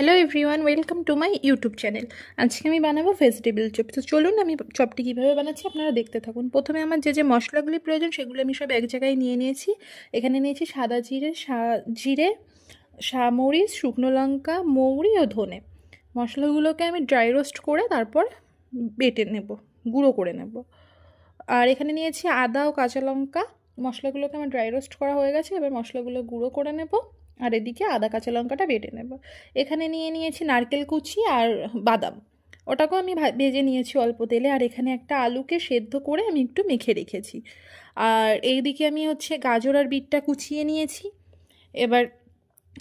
Hello everyone, welcome to my YouTube channel. আজকে আমি বানাবো ভেজিটেবল চপ। তো চলুন আমি চপটি কীভাবে বানাচ্ছি আপনারা দেখতে থাকুন। প্রথমে আমার যে মশলাগুলি প্রয়োজন সেগুলো আমি সব এক জায়গায় নিয়ে নিয়েছি। এখানে নিয়েছি সাদা জিরে, মরিচ, শুকনো লঙ্কা, মৌরি ও ধনে। মশলাগুলোকে আমি ড্রাই রোস্ট করে তারপর বেটে নেব, গুঁড়ো করে নেব। আর এখানে নিয়েছি আদা ও কাঁচা লঙ্কা। মশলাগুলোকে আমার ড্রাই রোস্ট করা হয়ে গেছে, এবার মশলাগুলো গুঁড়ো করে নেব। আর এদিকে আদা কাঁচা লঙ্কাটা বেটে নেব। এখানে নিয়েছি নারকেল কুচি আর বাদাম, ওটাকেও আমি ভেজে নিয়েছি অল্প তেলে। আর এখানে একটা আলুকে সেদ্ধ করে আমি একটু মেখে রেখেছি। আর এইদিকে আমি গাজর আর বিটটা কুচিয়ে নিয়েছি। এবার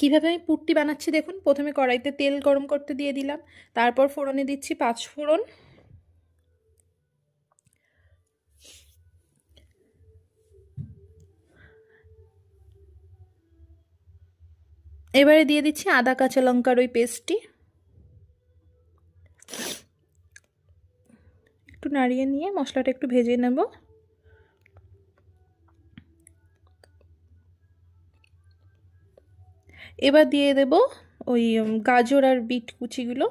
কীভাবে আমি পুরটি বানাচ্ছি দেখুন। প্রথমে কড়াইতে তেল গরম করতে দিয়ে দিলাম, তারপর ফোড়নে দিচ্ছি 5 ফোড়ন। এবারে দিয়ে দিচ্ছি আদা কাঁচা লঙ্কার ওই পেস্টটি, একটু নাড়িয়ে নিয়ে মশলাটা একটু ভেজে নেব। এবার দিয়ে দেব ওই গাজর আর বিট কুচিগুলো।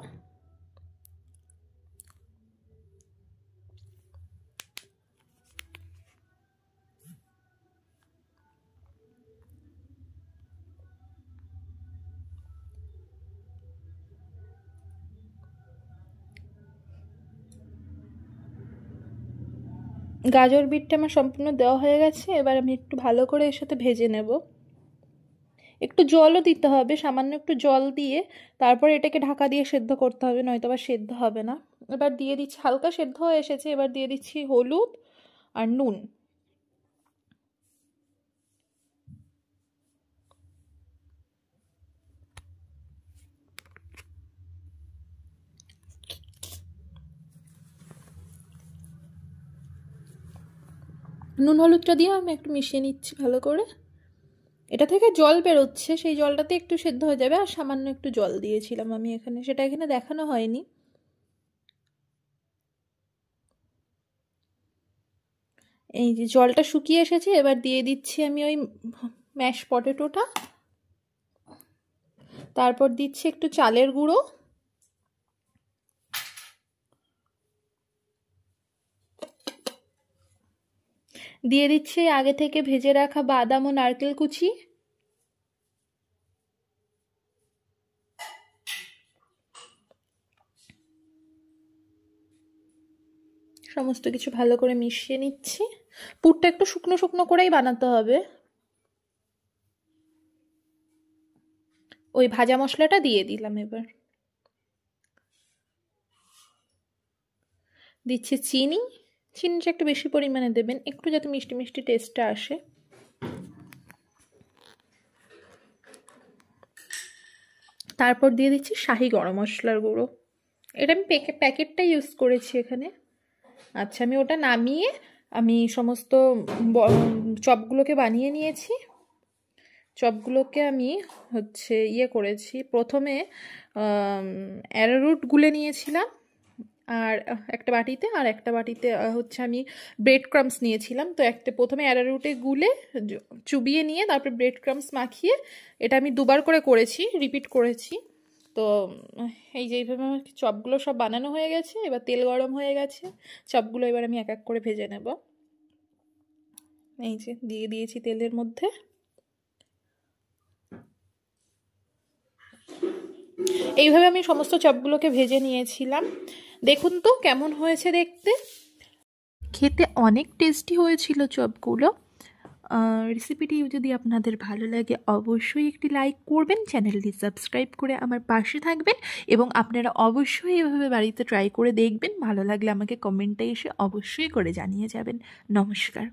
গাজর বিটটা আমার সম্পূর্ণ দেওয়া হয়ে গেছে। এবার আমি একটু ভালো করে এর সাথে ভেজে নেব। একটু জলও দিতে হবে, সামান্য একটু জল দিয়ে তারপর এটাকে ঢাকা দিয়ে সেদ্ধ করতে হবে, নয়তো আবার সেদ্ধ হবে না। এবার দিয়ে দিচ্ছি, হালকা সেদ্ধ হয়ে এসেছে, এবার দিয়ে দিচ্ছি হলুদ আর নুন। নুন হলুদটা দিয়ে আমি একটু মিশিয়ে নিচ্ছি ভালো করে। এটা থেকে জল বেরোচ্ছে, সেই জলটাতে একটু সেদ্ধ হয়ে যাবে। আর সামান্য একটু জল দিয়েছিলাম আমি এখানে, সেটা এখানে দেখানো হয়নি। এই যে জলটা শুকিয়ে এসেছে, এবার দিয়ে দিচ্ছি আমি ওই ম্যাশ পটেটোটা। তারপর দিচ্ছি একটু চালের গুঁড়ো, দিয়ে দিচ্ছি আগে থেকে ভেজে রাখা বাদাম ও নারকেল কুচি, সমস্ত কিছু ভালো করে মিশিয়ে নিচ্ছি। পুরটা একটু শুকনো শুকনো করেই বানাতে হবে। ওই ভাজা মশলাটা দিয়ে দিলাম। এবার দিচ্ছি চিনিটা একটু বেশি পরিমাণে দেবেন, একটু যাতে মিষ্টি মিষ্টি টেস্টটা আসে। তারপর দিয়ে দিচ্ছি শাহি গরম মশলার গুঁড়ো। এটা আমি প্যাকেটটা ইউজ করেছি এখানে। আচ্ছা, আমি ওটা নামিয়ে আমি সমস্ত চপগুলোকে বানিয়ে নিয়েছি। চপগুলোকে আমি করেছি, প্রথমে অ্যারারুট গুলে নিয়েছিলাম আর একটা বাটিতে, আর একটা বাটিতে আমি ব্রেড ক্রাম্বস নিয়েছিলাম। তো প্রথমে অ্যারারুটে গুলে চুবিয়ে নিয়ে তারপরে ব্রেড ক্রাম্বস মাখিয়ে এটা আমি দুবার করেছি, রিপিট করেছি। তো এই যে এইভাবে আমার চপগুলো সব বানানো হয়ে গেছে। এবার তেল গরম হয়ে গেছে, চপগুলো এবার আমি এক এক করে ভেজে নেব। এই যে দিয়ে দিয়েছি তেলের মধ্যে। এইভাবে আমি সমস্ত চপগুলোকে ভেজে নিয়েছিলাম। দেখুন তো কেমন হয়েছে দেখতে। খেতে অনেক টেস্টি হয়েছিল চপগুলো। রেসিপিটি যদি আপনাদের ভালো লাগে অবশ্যই একটি লাইক করবেন, চ্যানেলটি সাবস্ক্রাইব করে আমার পাশে থাকবেন এবং আপনারা অবশ্যই এভাবে বাড়িতে ট্রাই করে দেখবেন। ভালো লাগলে আমাকে কমেন্টে এসে অবশ্যই করে জানিয়ে যাবেন। নমস্কার।